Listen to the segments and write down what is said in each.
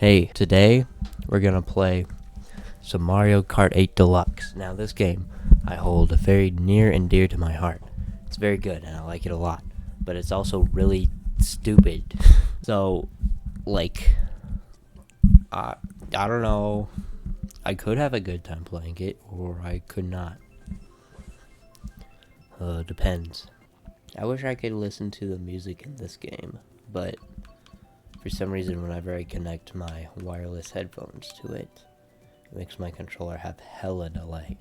Hey, today we're gonna play some Mario Kart 8 Deluxe. Now, this game I hold very near and dear to my heart. It's very good and I like it a lot, but it's also really stupid. So, like, I don't know. I could have a good time playing it, or I could not. Depends. I wish I could listen to the music in this game, but for some reason, whenever I connect my wireless headphones to it, it makes my controller have hella delay.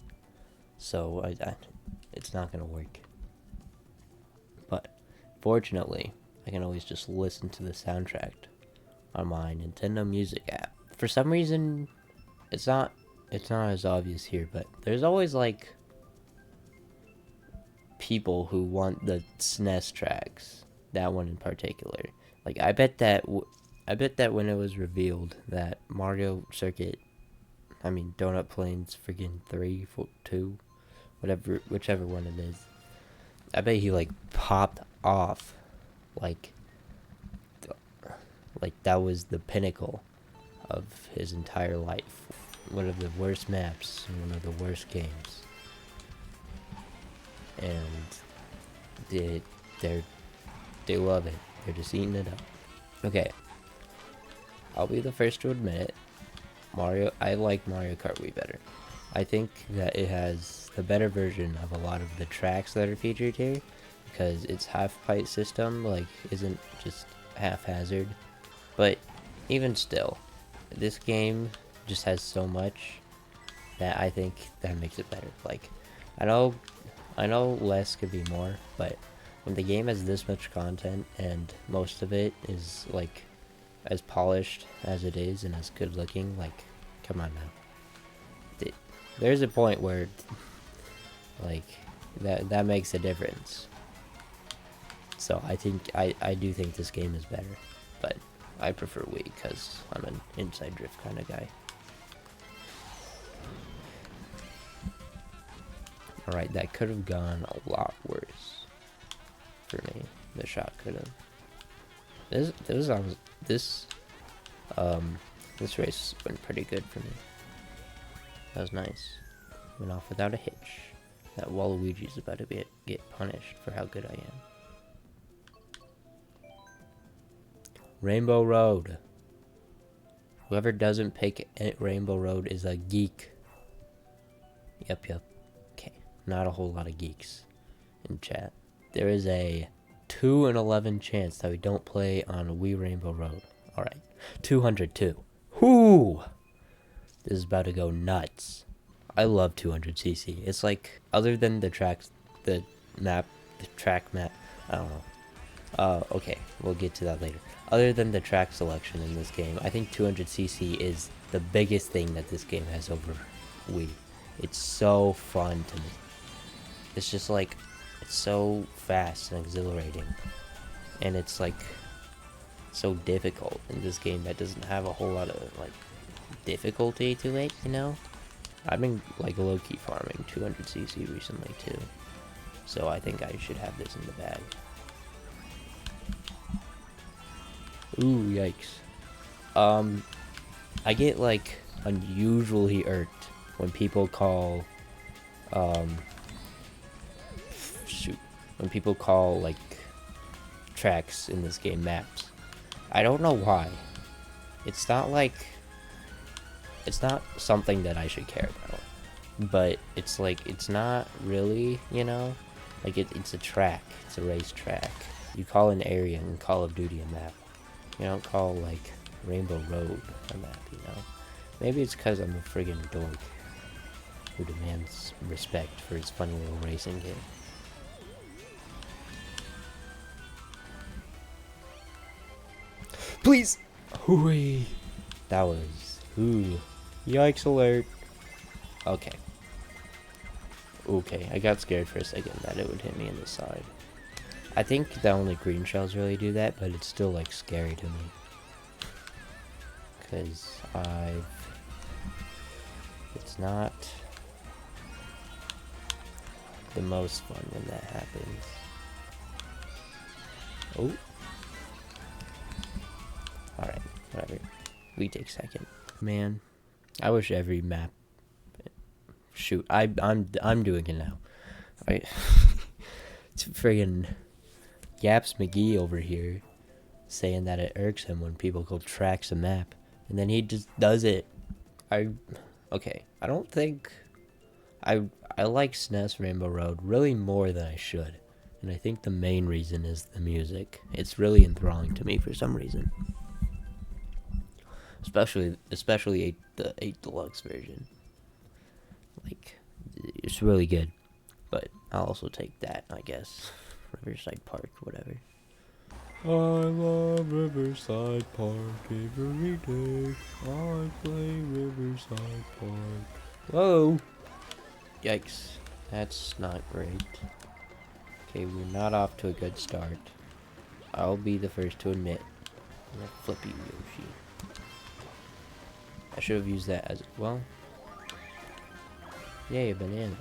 So it's not gonna work. But fortunately, I can always just listen to the soundtrack on my Nintendo Music app. For some reason, it's not as obvious here, but there's always like people who want the SNES tracks. That one in particular. Like I bet that when it was revealed that Mario Circuit, Donut Plains friggin' 3, 4, 2, whichever one it is, I bet he like popped off, like that was the pinnacle of his entire life. One of the worst maps, one of the worst games, and they love it. They're just eating it up. Okay, I'll be the first to admit it. I like Mario Kart way better. I think that it has the better version of a lot of the tracks that are featured here, because its half-pipe system isn't just haphazard. But even still, this game just has so much that I think that makes it better. Like, I know less could be more, but when the game has this much content and most of it is like as polished as it is and as good looking, like, come on now. There's a point where like that makes a difference. So I do think this game is better, but I prefer Wii because I'm an inside drift kind of guy. Alright, that could have gone a lot worse for me. The shot could have. This race went pretty good for me. That was nice. Went off without a hitch. That Waluigi's about to get punished for how good I am. Rainbow Road. Whoever doesn't pick Rainbow Road is a geek. Yep. Okay, not a whole lot of geeks in chat. There is a 2 in 11 chance that we don't play on Wii Rainbow Road. Alright, 202. Whoo! This is about to go nuts. I love 200cc. It's like, other than the track map, I don't know. Okay, we'll get to that later. Other than the track selection in this game, I think 200cc is the biggest thing that this game has over Wii. It's so fun to me. It's just like, it's so fast and exhilarating. And it's like, so difficult in this game that doesn't have a whole lot of like difficulty to it, you know? I've been like low-key farming 200cc recently too, so I think I should have this in the bag. Ooh, yikes. I get like unusually irked when people call like tracks in this game maps. I don't know why. It's not something that I should care about, but it's like, it's not really, you know, like it's a track. It's a race track. You call an area in Call of Duty a map. You don't call like Rainbow Road a map, you know. Maybe it's because I'm a friggin' dork who demands respect for his funny little racing game. Please! Hooey! That was... Ooh. Yikes alert. Okay. Okay, I got scared for a second that it would hit me in the side. I think that only green shells really do that, but it's still like scary to me. Because it's not the most fun when that happens. Oh. Alright, whatever. We take second. Man, I wish every map. Shoot, I'm doing it now. I it's friggin' Yaps McGee over here saying that it irks him when people go tracks a map, and then he just does it. Okay. I don't think I like SNES Rainbow Road really more than I should, and I think the main reason is the music. It's really enthralling to me for some reason, especially the 8 Deluxe version. Like, it's really good. But I'll also take that, I guess. Riverside Park, whatever. I love Riverside Park every day. I play Riverside Park. Whoa! Yikes. That's not great. Okay, we're not off to a good start. I'll be the first to admit. I'm gonna flip you, Yoshi. I should have used that as well. Yay, a banana.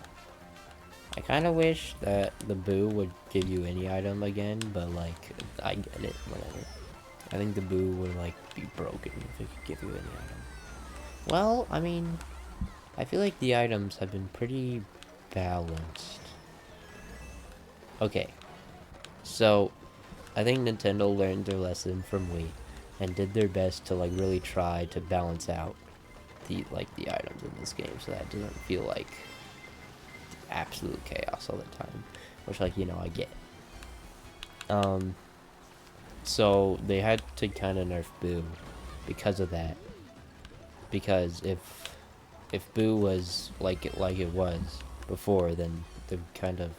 I kind of wish that the Boo would give you any item again, but like, I get it, whatever. I think the Boo would like be broken if it could give you any item. Well, I mean, I feel like the items have been pretty balanced. Okay, so I think Nintendo learned their lesson from Wii and did their best to like really try to balance out the items in this game so that it doesn't feel like absolute chaos all the time, which, like, you know, I get. So they had to kind of nerf Boo because of that, because if Boo was like it was before, then they kind of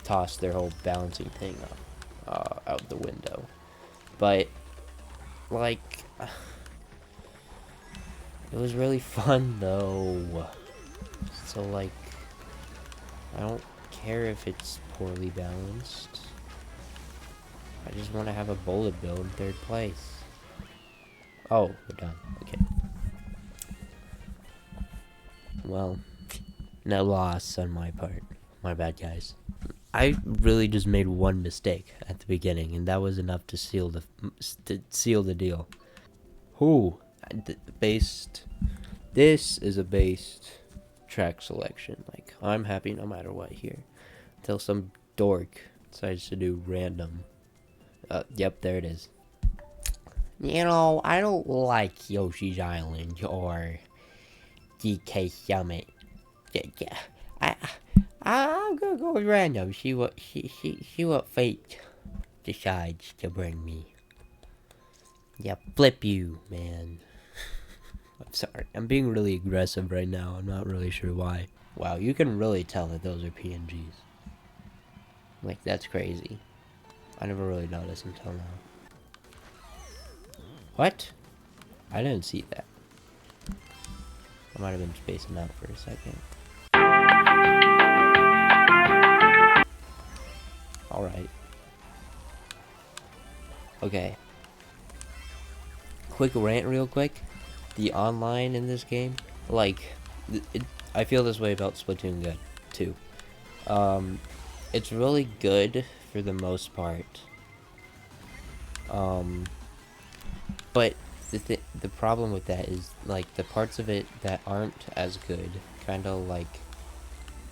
tossed their whole balancing thing out the window. But like, it was really fun though, so like, I don't care if it's poorly balanced. I just want to have a bullet bill in 3rd place. Oh, we're done. Okay. Well, no loss on my part. My bad, guys. I really just made one mistake at the beginning, and that was enough to seal the deal. Who? This is a based track selection. Like, I'm happy no matter what here. Until some dork decides to do random. Yep, there it is. You know, I don't like Yoshi's Island or DK Summit. Yeah, I'm gonna go with random. See what fate decides to bring me. Yeah, flip you, man. I'm sorry. I'm being really aggressive right now. I'm not really sure why. Wow, you can really tell that those are PNGs. Like, that's crazy. I never really noticed until now. What? I didn't see that. I might have been spacing out for a second. Alright. Okay. Quick rant real quick. The online in this game, like, I feel this way about Splatoon 2. It's really good for the most part. But the problem with that is, like, the parts of it that aren't as good kind of, like,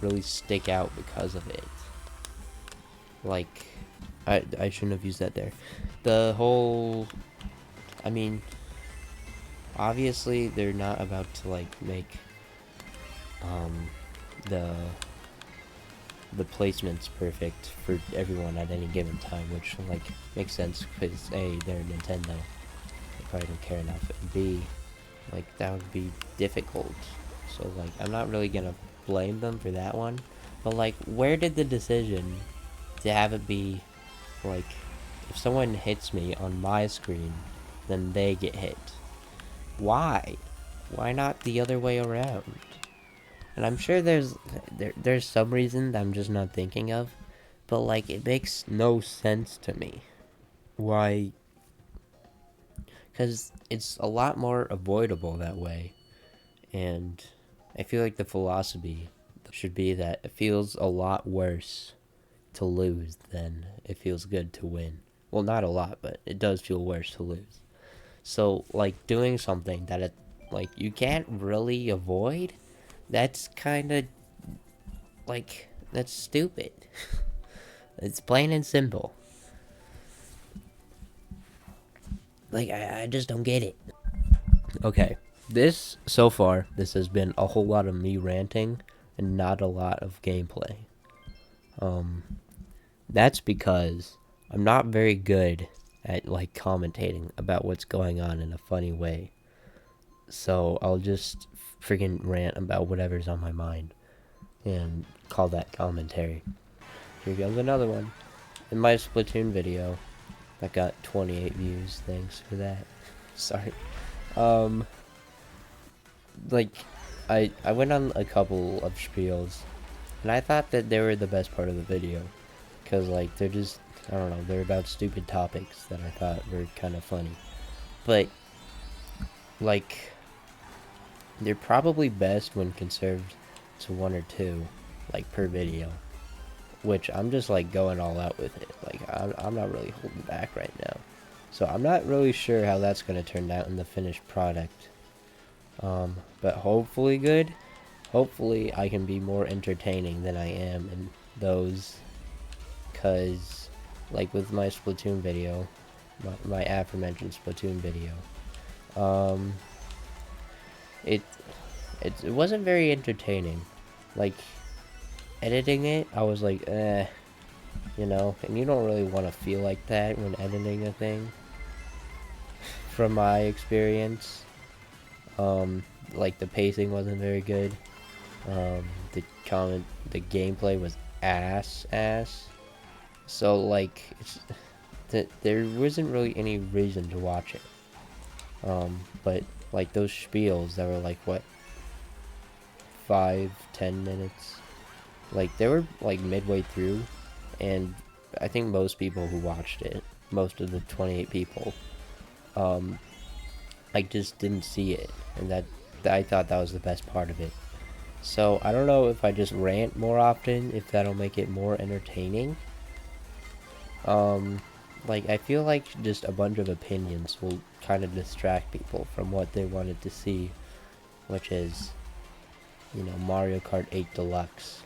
really stick out because of it. Like, I shouldn't have used that there. The whole, I mean, obviously they're not about to, like, make the placements perfect for everyone at any given time, which, like, makes sense because A, they're Nintendo, they probably don't care enough, and B, like, that would be difficult. So, like, I'm not really gonna blame them for that one, but, like, where did the decision to have it be, like, if someone hits me on my screen, then they get hit? Why? Why not the other way around? And I'm sure there's some reason that I'm just not thinking of, but, like, it makes no sense to me. Why? Because it's a lot more avoidable that way, and I feel like the philosophy should be that it feels a lot worse to lose than it feels good to win. Well, not a lot, but it does feel worse to lose. So like doing something that like you can't really avoid, that's kind of like that's stupid. It's plain and simple. Like I just don't get it. Okay, this so far this has been a whole lot of me ranting and not a lot of gameplay. Um, that's because I'm not very good at like commentating about what's going on in a funny way. So I'll just freaking rant about whatever's on my mind and call that commentary. Here goes another one. In my Splatoon video, that got 28 views. Thanks for that. Sorry. Um, like, I went on a couple of spiels, and I thought that they were the best part of the video, cause like they're just, I don't know, they're about stupid topics that I thought were kind of funny, but like they're probably best when conserved to one or two, like per video, which I'm just like going all out with it. Like I'm not really holding back right now, so I'm not really sure how that's gonna turn out in the finished product. But hopefully good. Hopefully I can be more entertaining than I am in those, cause like with my Splatoon video, my aforementioned Splatoon video, um, it it wasn't very entertaining. Like editing it, I was like, you know, and you don't really want to feel like that when editing a thing. From my experience, like the pacing wasn't very good. The gameplay was ass. So like, there wasn't really any reason to watch it. But like those spiels that were like what, 5-10 minutes, like they were like midway through, and I think most people who watched it, most of the 28 people, I just didn't see it, and that I thought that was the best part of it. So I don't know if I just rant more often, if that'll make it more entertaining. Like I feel like just a bunch of opinions will kind of distract people from what they wanted to see, which is, you know, Mario Kart 8 Deluxe,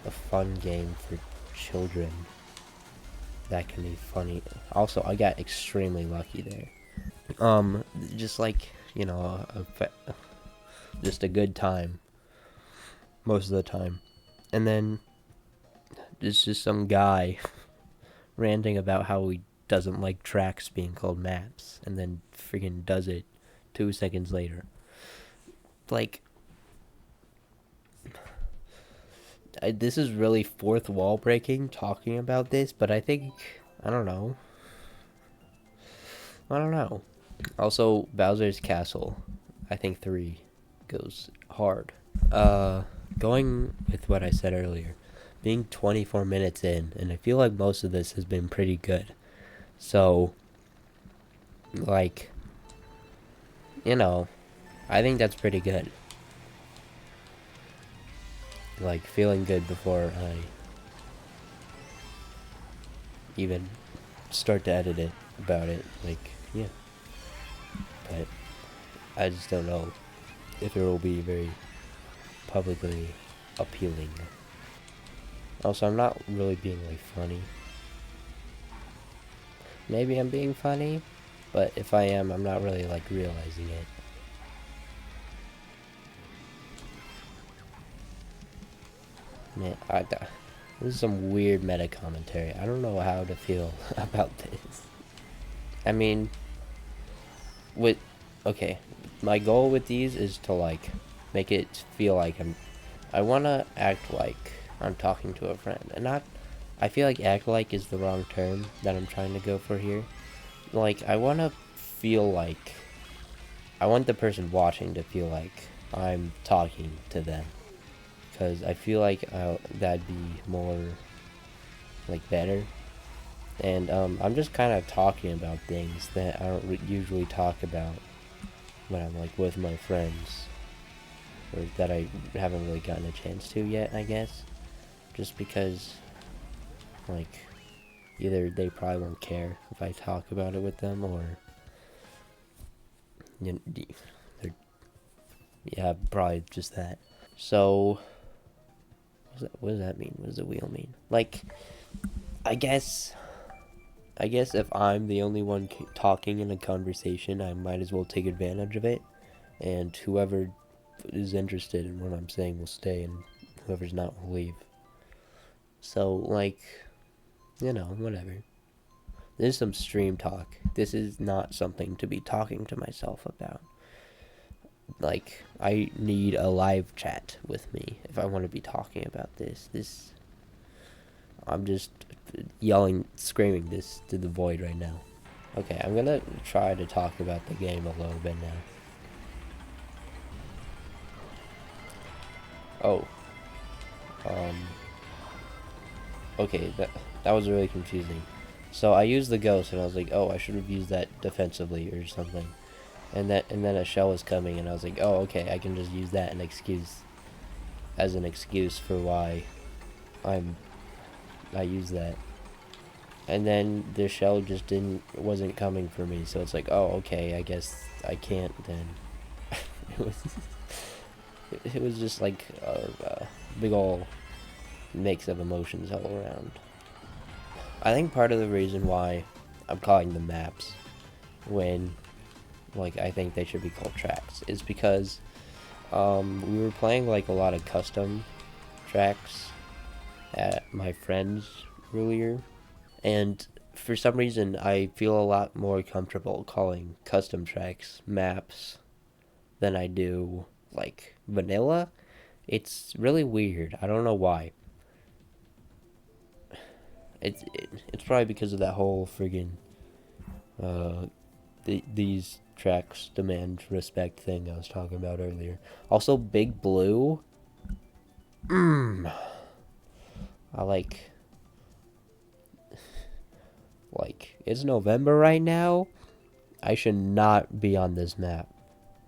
a fun game for children that can be funny. Also, I got extremely lucky there. Just like, you know, just a good time most of the time. And then there's just some guy ranting about how he doesn't like tracks being called maps, and then freaking does it 2 seconds later. Like, this is really fourth wall breaking talking about this, but I think, I don't know. Also, Bowser's Castle, I think 3 goes hard. Going with what I said earlier, being 24 minutes in, and I feel like most of this has been pretty good. So, like, you know, I think that's pretty good. Like, feeling good before I even start to edit it about it. Like, yeah. But I just don't know if it will be very publicly appealing. Also, I'm not really being like funny. Maybe I'm being funny, but if I am, I'm not really like realizing it. Man, this is some weird meta commentary. I don't know how to feel about this. I mean, okay, my goal with these is to like make it feel like I want to act like I'm talking to a friend, and not, I feel like act like is the wrong term that I'm trying to go for here. Like, I want to feel like, I want the person watching to feel like I'm talking to them, because I feel like that'd be more like better. And I'm just kind of talking about things that I don't usually talk about when I'm like with my friends, or that I haven't really gotten a chance to yet, I guess. Just because, like, either they probably won't care if I talk about it with them, or Yeah, probably just that. So, what does that mean? What does the wheel mean? Like, I guess if I'm the only one talking in a conversation, I might as well take advantage of it, and whoever is interested in what I'm saying will stay, and whoever's not will leave. So, like, whatever. This is some stream talk. This is not something to be talking to myself about. Like, I need a live chat with me if I want to be talking about this. I'm just yelling, screaming this to the void right now. Okay, I'm gonna try to talk about the game a little bit now. Oh. Okay, that was really confusing. So I used the ghost and I was like, oh, I should have used that defensively or something. And then a shell was coming and I was like, oh, okay, I can just use that as an excuse for why I use that. And then the shell just wasn't coming for me, so it's like, oh, okay, I guess I can't then. it was just like a big ol' mix of emotions all around. I think part of the reason why I'm calling them maps when, like, I think they should be called tracks is because we were playing like a lot of custom tracks at my friend's earlier, and for some reason I feel a lot more comfortable calling custom tracks maps than I do like vanilla. It's really weird. I don't know why. It's probably because of that whole friggin' these tracks demand respect thing I was talking about earlier. Also, Big Blue. I like it's November right now. I should not be on this map.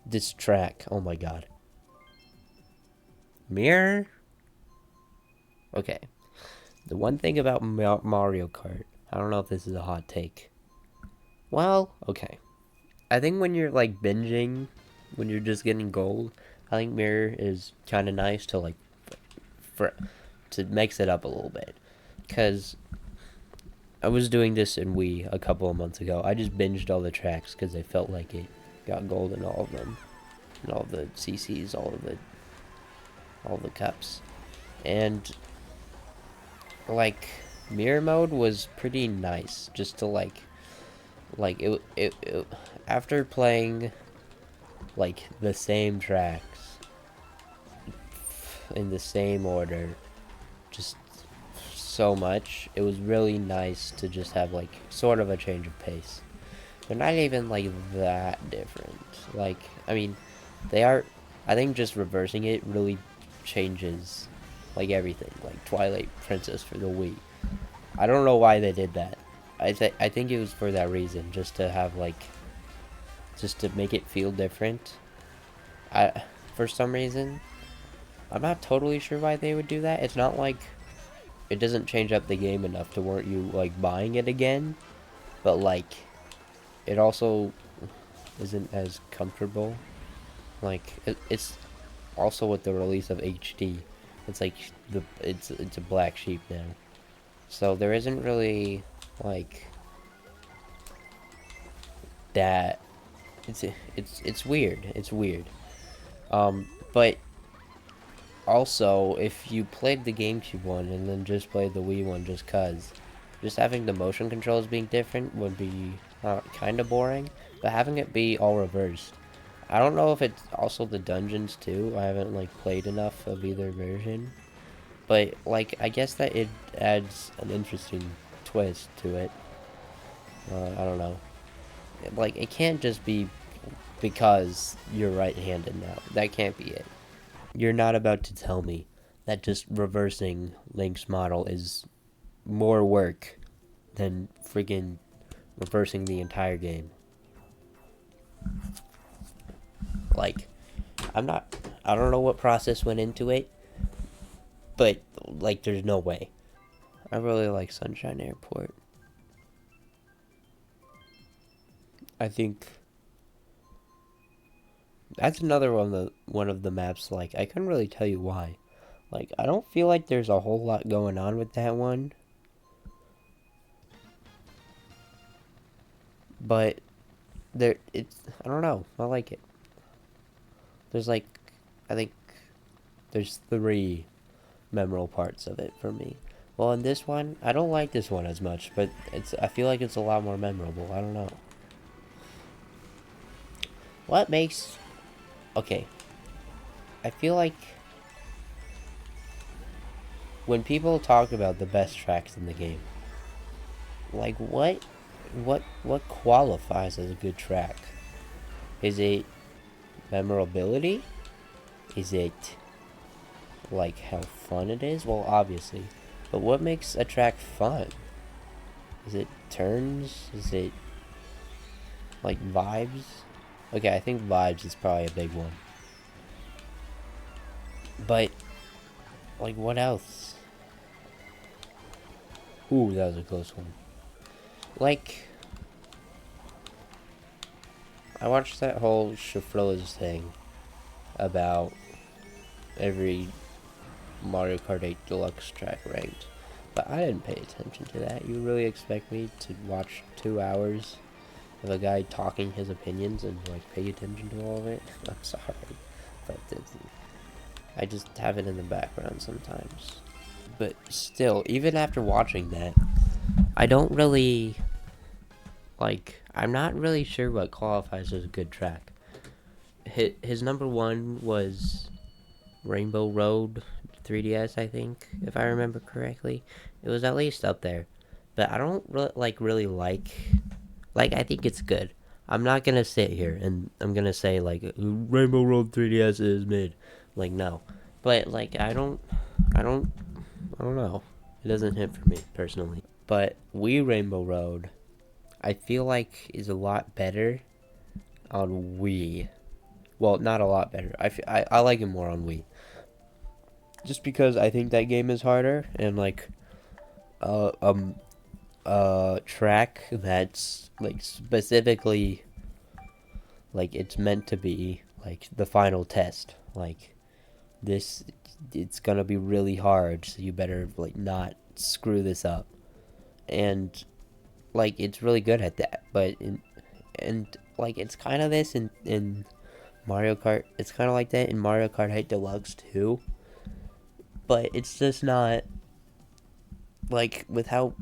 This track. Oh my god. Mirror. Okay. The one thing about Mario Kart, I don't know if this is a hot take. Well, okay. I think when you're like binging, when you're just getting gold, I think Mirror is kind of nice to like, to mix it up a little bit. Because I was doing this in Wii a couple of months ago. I just binged all the tracks because I felt like it. Got gold in all of them. And all the CCs, all the cups. And like mirror mode was pretty nice just to like it after playing like the same tracks in the same order just so much, it was really nice to just have like sort of a change of pace. They're not even like that different. Like, I mean, they are. I think just reversing it really changes like everything. Like Twilight Princess for the Wii. I don't know why they did that. I think it was for that reason, just to have like, just to make it feel different. For some reason, I'm not totally sure why they would do that. It's not like it doesn't change up the game enough to warrant you like buying it again, but like it also isn't as comfortable. Like it's also with the release of HD, it's like it's a black sheep now, so there isn't really like that. It's weird. It's weird. But also, if you played the GameCube one and then just played the Wii one just having the motion controls being different would be kind of boring, but having it be all reversed. I don't know if it's also the dungeons too. I haven't like played enough of either version, but like I guess that it adds an interesting twist to it. I don't know. Like it can't just be because you're right-handed now. That can't be it. You're not about to tell me that just reversing Link's model is more work than friggin' reversing the entire game. Like, I don't know what process went into it, but, like, there's no way. I really like Sunshine Airport. I think That's another one of the maps. Like, I couldn't really tell you why. Like, I don't feel like there's a whole lot going on with that one. But I don't know. I like it. There's like, I think there's 3 memorable parts of it for me. Well, in this one, I don't like this one as much, but I feel like it's a lot more memorable. I don't know. What makes... Okay. I feel like when people talk about the best tracks in the game, like what qualifies as a good track? Is it memorability? Is it like how fun it is? Well, obviously. But what makes a track fun? Is it turns? Is it like vibes? Okay, I think vibes is probably a big one. But like what else? Ooh, that was a close one. Like, I watched that whole Shafrilla's thing about every Mario Kart 8 Deluxe track ranked. But I didn't pay attention to that. You really expect me to watch 2 hours of a guy talking his opinions and like pay attention to all of it? I'm sorry, but I just have it in the background sometimes. But still, even after watching that, I don't really like. I'm not really sure what qualifies as a good track. His number 1 was Rainbow Road 3DS, I think, if I remember correctly. It was at least up there, but I don't really like. I think it's good. I'm not gonna sit here and I'm gonna say like Rainbow Road 3DS is mid. Like, no, but like I don't, I don't know. It doesn't hit for me personally. But Wii Rainbow Road, I feel like is a lot better on Wii. Well, not a lot better. I like it more on Wii. Just because I think that game is harder and like track that's like specifically like it's meant to be like the final test. Like this it's gonna be really hard, so you better like not screw this up. And like it's really good at that. And like it's kind of this in Mario Kart. It's kind of like that in Mario Kart 8 Deluxe too. But it's just not like with how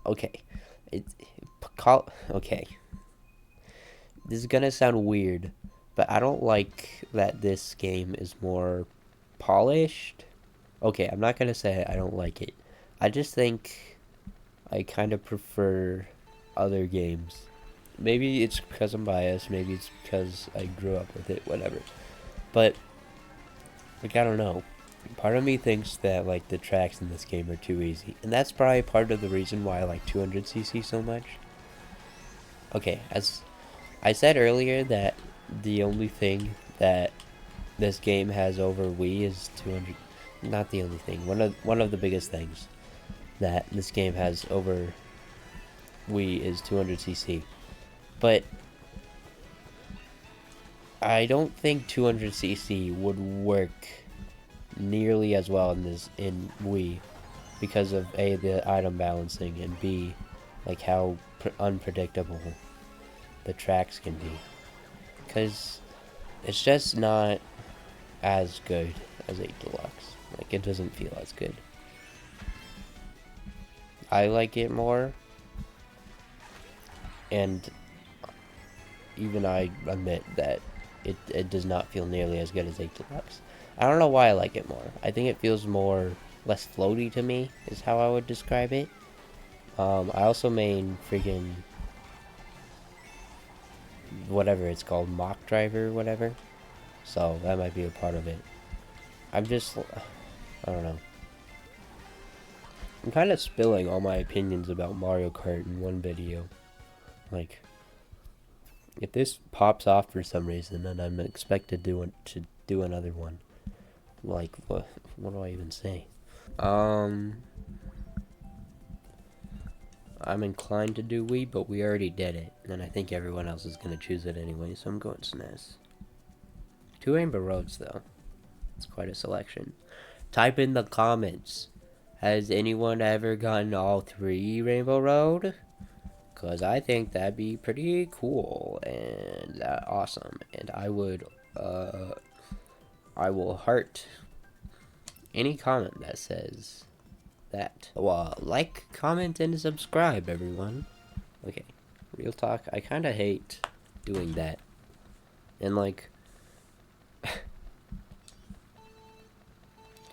okay. It's okay. This is gonna sound weird, but I don't like that this game is more polished. Okay, I'm not gonna say I don't like it. I just think I kind of prefer other games. Maybe it's because I'm biased. Maybe it's because I grew up with it. Whatever. But like I don't know. Part of me thinks that like the tracks in this game are too easy, and that's probably part of the reason why I like 200cc so much. Okay, as I said earlier that the only thing that this game has over Wii is 200. Not the only thing. One of the biggest things that this game has over Wii is 200cc. But I don't think 200cc would work nearly as well in Wii because of A, the item balancing, and B, like how unpredictable the tracks can be. Because it's just not as good as 8 Deluxe. Like, it doesn't feel as good. I like it more, and even I admit that it does not feel nearly as good as 8 Deluxe. I don't know why I like it more. I think it feels less floaty to me, is how I would describe it. I also main freaking whatever it's called, mock driver or whatever. So that might be a part of it. I don't know. I'm kind of spilling all my opinions about Mario Kart in one video. Like, if this pops off for some reason, then I'm expected to do another one. Like, what do I even say? I'm inclined to do Wii, but we already did it, and I think everyone else is gonna choose it anyway, so I'm going SNES. 2 Rainbow Roads, though. It's quite a selection. Type in the comments. Has anyone ever gotten all 3 Rainbow Road? Because I think that'd be pretty cool and awesome. And I will heart any comment that says that. Well, like, comment, and subscribe, everyone. Okay, real talk, I kind of hate doing that. And, like,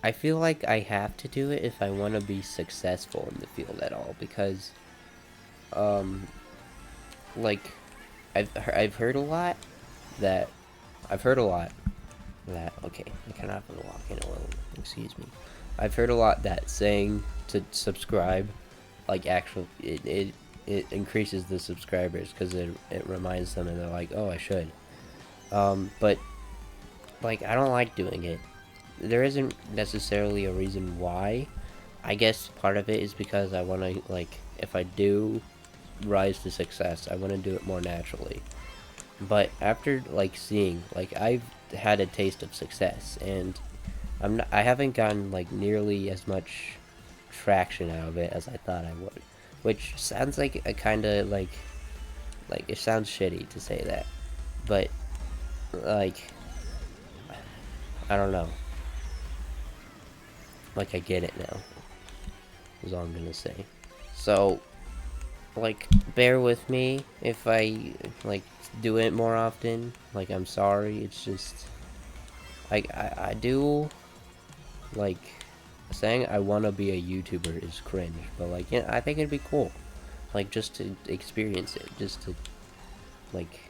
I feel like I have to do it if I want to be successful in the field at all, because, like, I've heard a lot that, okay, I cannot walk in alone, excuse me. I've heard a lot that saying to subscribe, like, it increases the subscribers, because it reminds them, and they're like, oh, I should. But, like, I don't like doing it. There isn't necessarily a reason why. I guess part of it is because I want to, like, if I do rise to success, I want to do it more naturally. But after, like, seeing, like, I've had a taste of success, and I haven't gotten, like, nearly as much traction out of it as I thought I would. Which sounds like a kind of, like, it sounds shitty to say that. But, like, I don't know. Like, I get it now, is all I'm gonna say. So, like, bear with me if I, like, do it more often. Like, I'm sorry, it's just, like, I do, like, saying I want to be a YouTuber is cringe, but, like, yeah, I think it'd be cool, like, just to experience it, just to, like,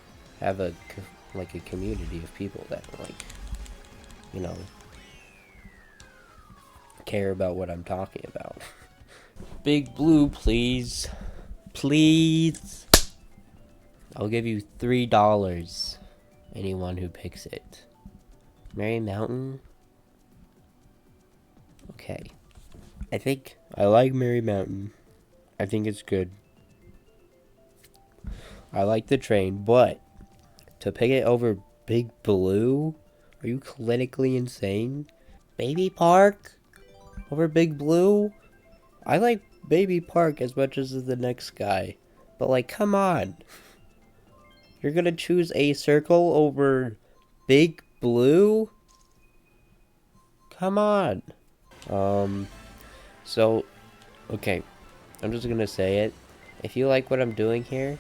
have a community of people that, like, you know, care about what I'm talking about. Big Blue, please. Please. I'll give you $3. Anyone who picks it. Mary Mountain? Okay. I think I like Mary Mountain. I think it's good. I like the train, but to pick it over Big Blue? Are you clinically insane? Baby Park? Over Big Blue? I like Baby Park as much as the next guy. But, like, come on. You're gonna choose a circle over Big Blue? Come on. So, okay. I'm just gonna say it. If you like what I'm doing here,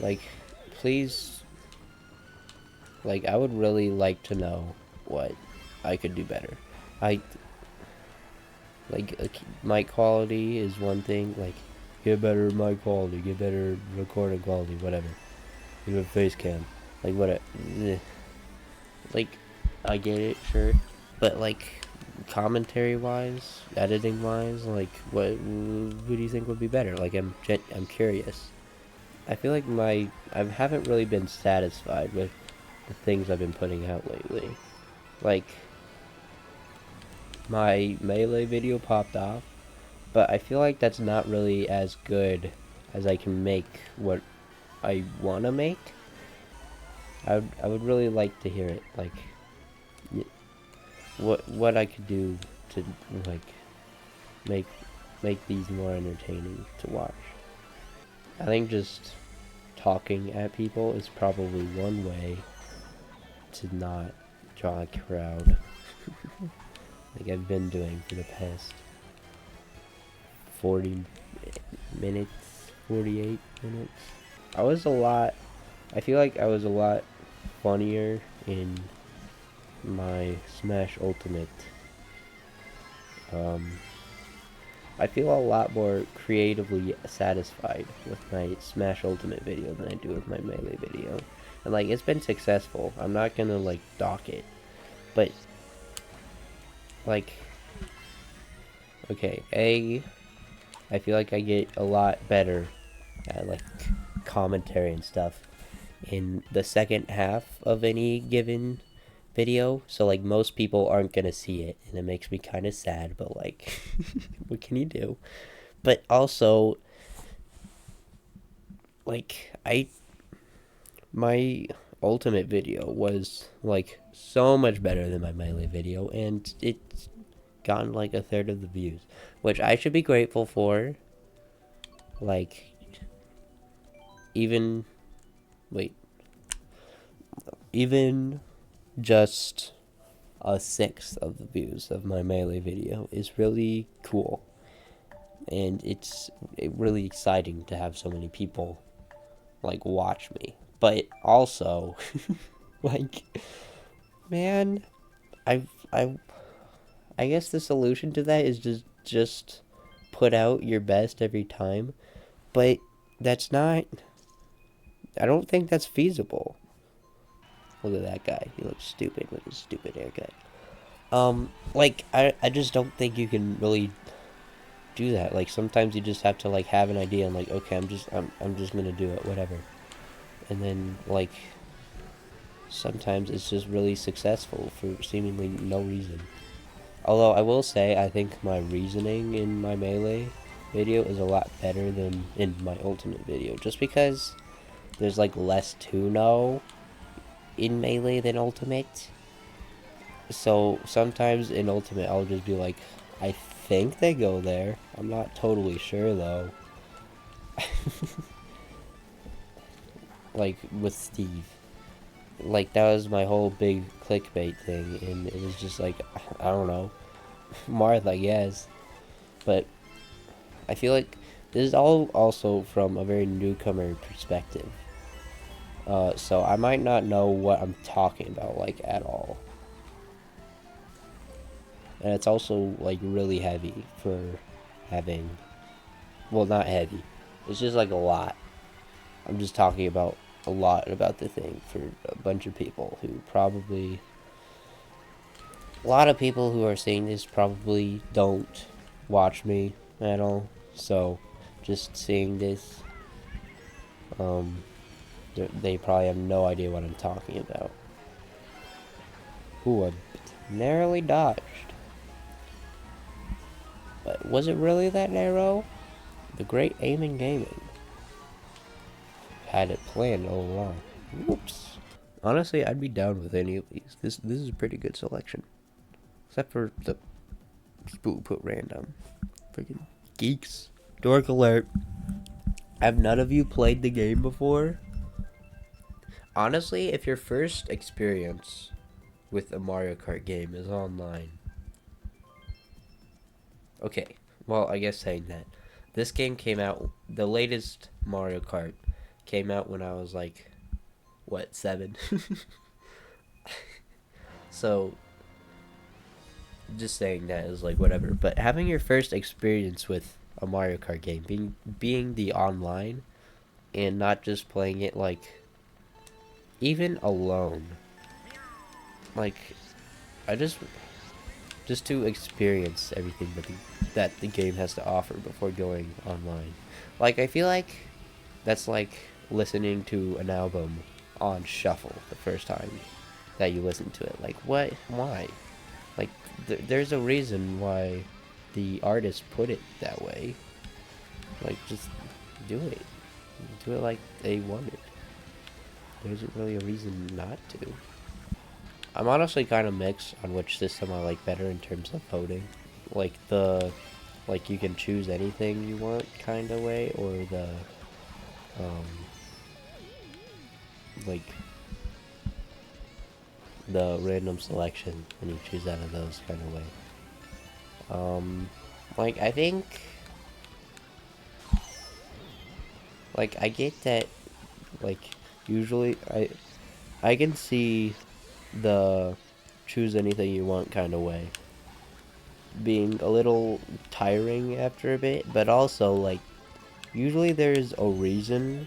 like, please, like, I would really like to know what I could do better. Like, mic quality is one thing, like, get better mic quality, get better recording quality, whatever. Get a face cam, like, what like, I get it, sure, but, like, commentary wise, editing wise, like, what do you think would be better? Like, I'm curious. I feel like I haven't really been satisfied with the things I've been putting out lately. Like, my Melee video popped off, but I feel like that's not really as good as I can make what I want to make. I would really like to hear it, like, what I could do to, like, make these more entertaining to watch. I think just talking at people is probably one way to not draw a crowd. Like I've been doing for the past 40 minutes, 48 minutes. I feel like I was a lot funnier in my Smash Ultimate. I feel a lot more creatively satisfied with my Smash Ultimate video than I do with my Melee video. And, like, it's been successful. I'm not gonna, like, dock it. But, like, okay, I feel like I get a lot better at, like, commentary and stuff in the second half of any given video, so, like, most people aren't gonna see it, and it makes me kind of sad, but, like, what can you do? But also, like, my ultimate video was like so much better than my melee video, and it's gotten like a third of the views, which I should be grateful for. Like, even wait, even just a sixth of the views of my melee video is really cool, and it's really exciting to have so many people like watch me. But also, like, man, I I guess the solution to that is just put out your best every time, but that's not. I don't think that's feasible. Look at that guy. He looks stupid with his stupid haircut. Like, I just don't think you can really do that. Like, sometimes you just have to like have an idea and like, okay, I'm just gonna do it, whatever. And then like sometimes it's just really successful for seemingly no reason. Although I will say I think my reasoning in my melee video is a lot better than in my ultimate video, just because there's like less to know in melee than ultimate. So sometimes in ultimate I'll just be like, I think they go there. I'm not totally sure though. Like with Steve. Like that was my whole big clickbait thing, and it was just like, I don't know. Marth, I guess. But I feel like this is all also from a very newcomer perspective. So I might not know what I'm talking about, like, at all. And it's also, like, really heavy for having... Well, not heavy. It's just, like, a lot. I'm just talking about a lot about the thing for a bunch of people who probably... A lot of people who are seeing this probably don't watch me at all. So, just seeing this... they probably have no idea what I'm talking about. Ooh, I narrowly dodged. But was it really that narrow? The great aiming gaming. Had it planned all along. Whoops. Honestly, I'd be down with any of these. This is a pretty good selection. Except for the people who put random. Freaking geeks. Dork alert. Have none of you played the game before? Honestly, if your first experience with a Mario Kart game is online... Okay, well, I guess saying that. This game came out... The latest Mario Kart came out when I was like... What, 7? So... Just saying that is like whatever. But having your first experience with a Mario Kart game, being the online... And not just playing it like... Even alone. Like, I just to experience everything that the game has to offer before going online. Like, I feel like that's like listening to an album on shuffle the first time that you listen to it. Like, what? Why? Like, there's a reason why the artist put it that way. Like, just do it. Do it like they wanted. There isn't really a reason not to. I'm honestly kind of mixed on which system I like better in terms of voting. Like like you can choose anything you want kind of way, or the, like the random selection and you choose out of those kind of way. Like I think, like I get that, like usually I can see the choose anything you want kind of way being a little tiring after a bit, but also like usually there's a reason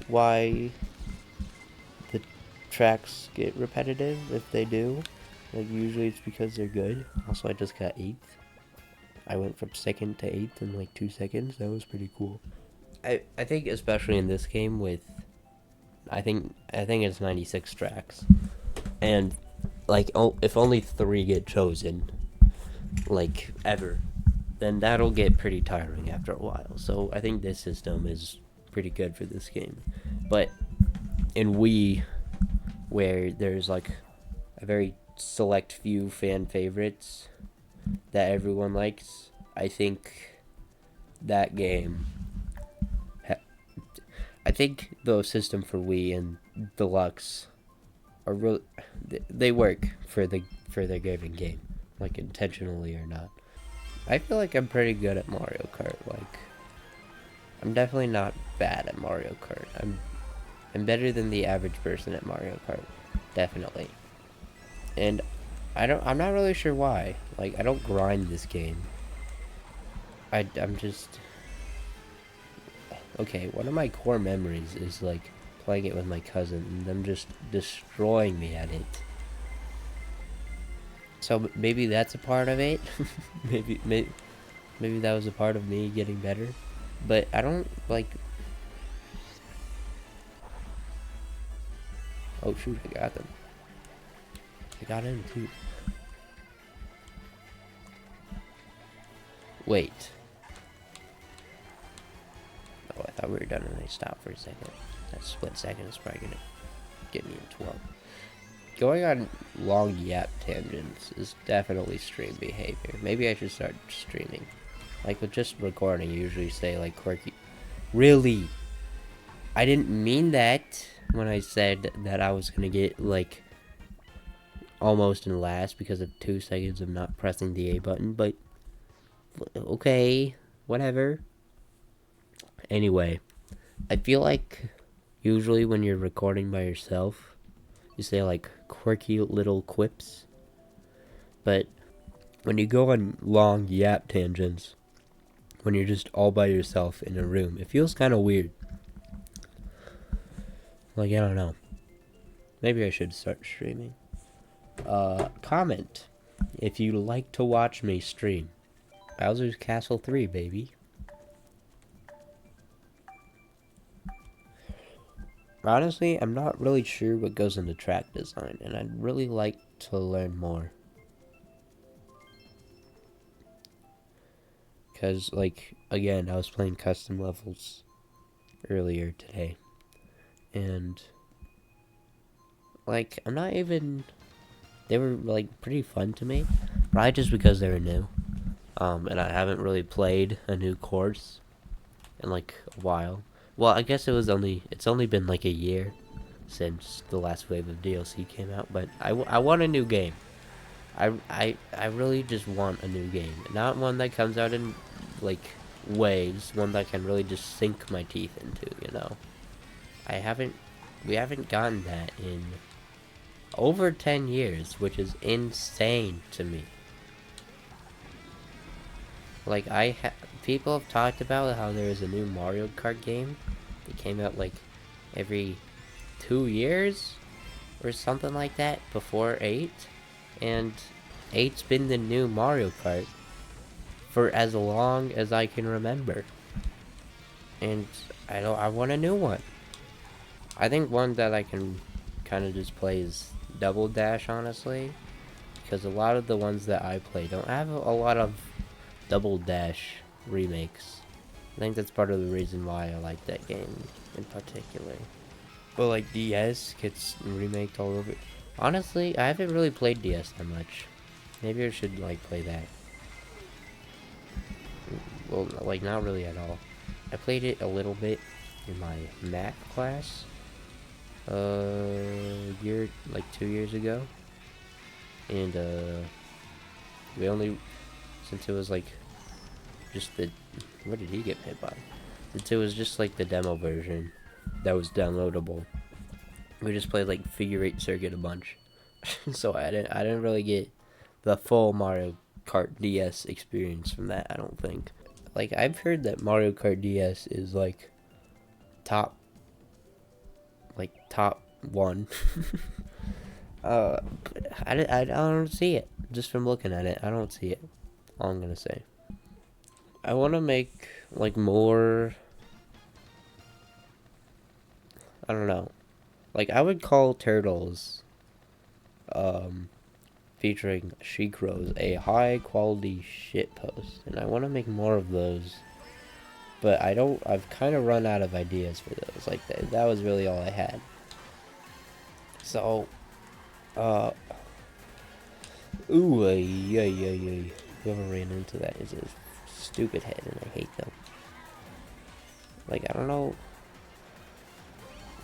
why the tracks get repetitive if they do. Like usually it's because they're good. Also, I just got 8th. I went from 2nd to 8th in like 2 seconds. That was pretty cool. I think especially in this game with I think it's 96 tracks, and like if only 3 get chosen, like ever, then that'll get pretty tiring after a while. So I think this system is pretty good for this game. But in Wii, where there's like a very select few fan favorites that everyone likes. I think that game. I think the system for Wii and Deluxe are really, they work for the given game, like intentionally or not. I feel like I'm pretty good at Mario Kart. Like, I'm definitely not bad at Mario Kart. I'm better than the average person at Mario Kart, definitely. And I'm not really sure why. Like, I don't grind this game. I'm just okay. One of my core memories is like playing it with my cousin and them just destroying me at it. So maybe that's a part of it. Maybe that was a part of me getting better. But I don't like. Oh shoot! I got them. I got him too. Wait. Oh, I thought we were done and they stopped for a second. That split second is probably gonna get me in 12. Going on long yap tangents is definitely stream behavior. Maybe I should start streaming. Like with just recording, you usually say like quirky. Really? I didn't mean that when I said that I was gonna get like almost in last because of 2 seconds of not pressing the A button, but okay, whatever. Anyway, I feel like usually when you're recording by yourself, you say like quirky little quips, but when you go on long yap tangents, when you're just all by yourself in a room, it feels kind of weird. Like, I don't know. Maybe I should start streaming. Comment if you like to watch me stream. Bowser's Castle 3, baby. Honestly, I'm not really sure what goes into track design, and I'd really like to learn more. Because, like, again, I was playing custom levels earlier today. And, like, I'm not even... They were, like, pretty fun to me. Probably just because they were new. And I haven't really played a new course in, like, a while. Well, I guess it's only been, like, a year since the last wave of DLC came out. But I want a new game. I really just want a new game. Not one that comes out in, like, waves. One that I can really just sink my teeth into, you know? We haven't gotten that in over 10 years, which is insane to me. Like, people have talked about how there is a new Mario Kart game that came out, like, every 2 years or something like that before 8. And 8's been the new Mario Kart for as long as I can remember. And I want a new one. I think one that I can kind of just play is Double Dash, honestly. Because a lot of the ones that I play don't have a lot of Double Dash remakes. I think that's part of the reason why I like that game in particular. But like DS gets remaked all over. Honestly, I haven't really played DS that much. Maybe I should like play that. Well, like not really at all. I played it a little bit in my math class. Like 2 years ago. And we only, since it was like just the, what did he get hit by? Since it was just like the demo version that was downloadable, we just played like figure 8 circuit a bunch. So I didn't really get the full Mario Kart DS experience from that, I don't think. Like, I've heard that Mario Kart DS is like top 1. I don't see it. Just from looking at it, I don't see it. All I'm gonna say. I want to make like more. I don't know. Like, I would call Turtles, featuring She-Crows, a high quality shitpost, and I want to make more of those. But I've kind of run out of ideas for those. Like, that was really all I had. So, uh, ooh, ay. Whoever ran into that is a stupid head, and I hate them. Like, I don't know.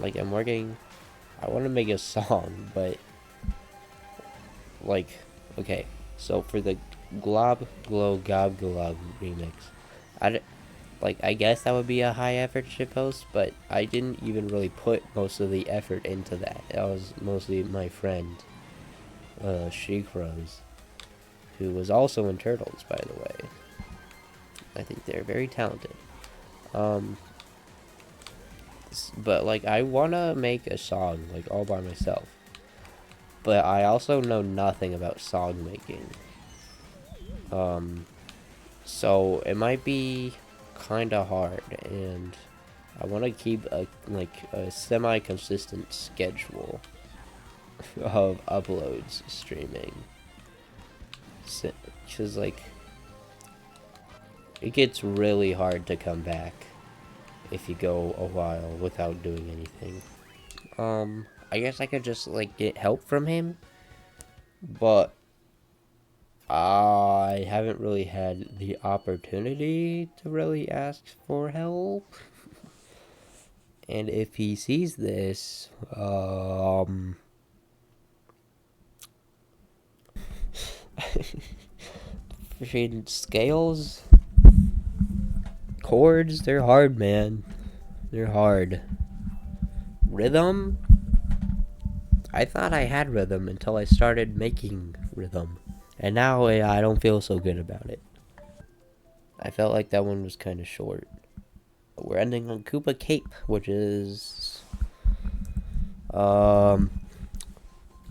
Like, I want to make a song, but, like, okay. So, for the Glob Glow Gob Glob remix, I guess that would be a high effort shitpost, but I didn't even really put most of the effort into that. That was mostly my friend, She-Crows, who was also in Turtles, by the way. I think they're very talented. But like, I wanna make a song like all by myself, but I also know nothing about song making. So it might be kind of hard, and I want to keep a semi-consistent schedule of uploads streaming, because like it gets really hard to come back if you go a while without doing anything. I guess I could just like get help from him, but I haven't really had the opportunity to really ask for help. And if he sees this, freaking scales, chords, they're hard, man. They're hard. Rhythm? I thought I had rhythm until I started making rhythm. And now I don't feel so good about it. I felt like that one was kind of short. We're ending on Koopa Cape, which is... I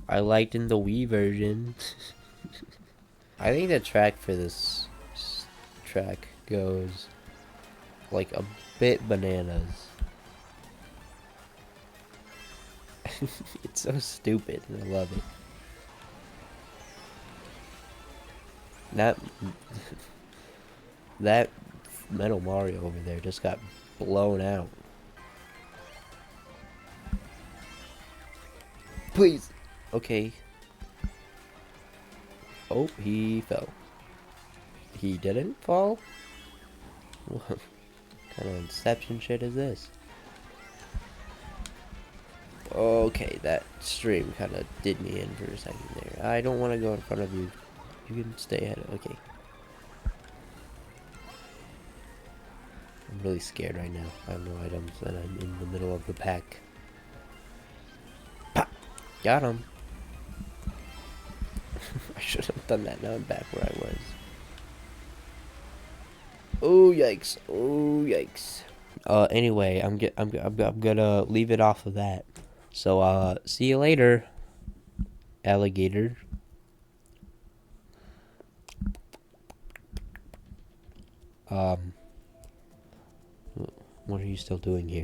liked in the Wii version. I think the track for this track goes like a bit bananas. It's so stupid, and I love it. That that Metal Mario over there just got blown out. Please. Okay. Oh, he fell. He didn't fall? What kind of Inception shit is this? Okay, that stream kind of did me in for a second there. I don't want to go in front of you. You can stay ahead. Okay. I'm really scared right now. I have no items and I'm in the middle of the pack. Pop! Got him. I should have done that. Now I'm back where I was. Oh yikes! Oh yikes! Anyway, I'm gonna leave it off of that. So see you later, alligator. Um, what are you still doing here?